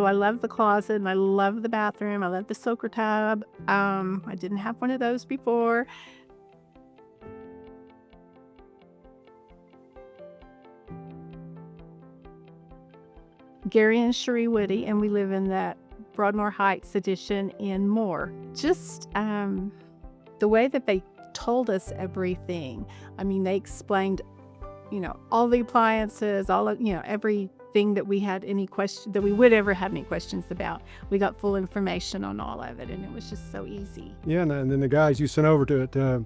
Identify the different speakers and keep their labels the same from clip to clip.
Speaker 1: I love the closet, and I love the bathroom. I love the soaker tub. I didn't have one of those before. Gary and Cherie Woodie, and we live in that Broadmoore Heights edition in Moore. Just the way that they told us everything. I mean, they explained, all the appliances, all of, everything that we had any question that we would ever have any questions about. We got full information on all of it, and it was just so easy.
Speaker 2: Yeah, and then the guys you sent over to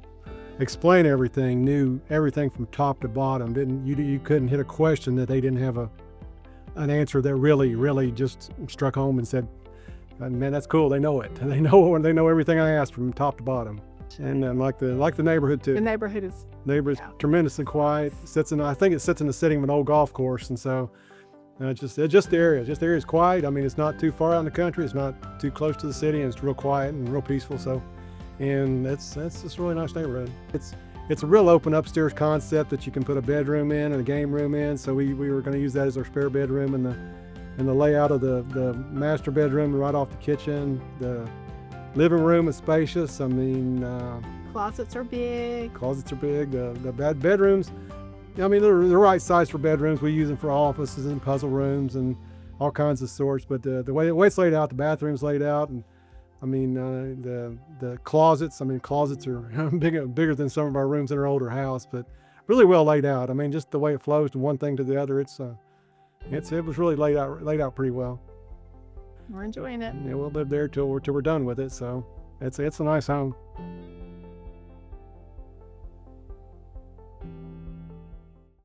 Speaker 2: explain everything, knew everything from top to bottom. You couldn't hit a question that they didn't have an answer that really just struck home and said, man, that's cool. They know it. They know everything I asked from top to bottom. And like the neighborhood too.
Speaker 1: The neighborhood is
Speaker 2: tremendously quiet. I think it sits in the setting of an old golf course, and so just the area. Just the area is quiet. I mean, it's not too far out in the country. It's not too close to the city, and it's real quiet and real peaceful. So, and that's just a really nice neighborhood. It's a real open upstairs concept that you can put a bedroom in and a game room in. So we were going to use that as our spare bedroom, and the layout of the master bedroom right off the kitchen. The living room is spacious. I mean,
Speaker 1: closets are big.
Speaker 2: The bedrooms, I mean, they're the right size for bedrooms. We use them for offices and puzzle rooms and all kinds of sorts. But the way it's laid out, the bathroom's laid out, and I mean, the closets. I mean, closets are bigger than some of our rooms in our older house, but really well laid out. I mean, just the way it flows from one thing to the other. It was really laid out pretty well.
Speaker 1: We're enjoying it.
Speaker 2: Yeah, we'll live there till we're done with it. So it's a nice home.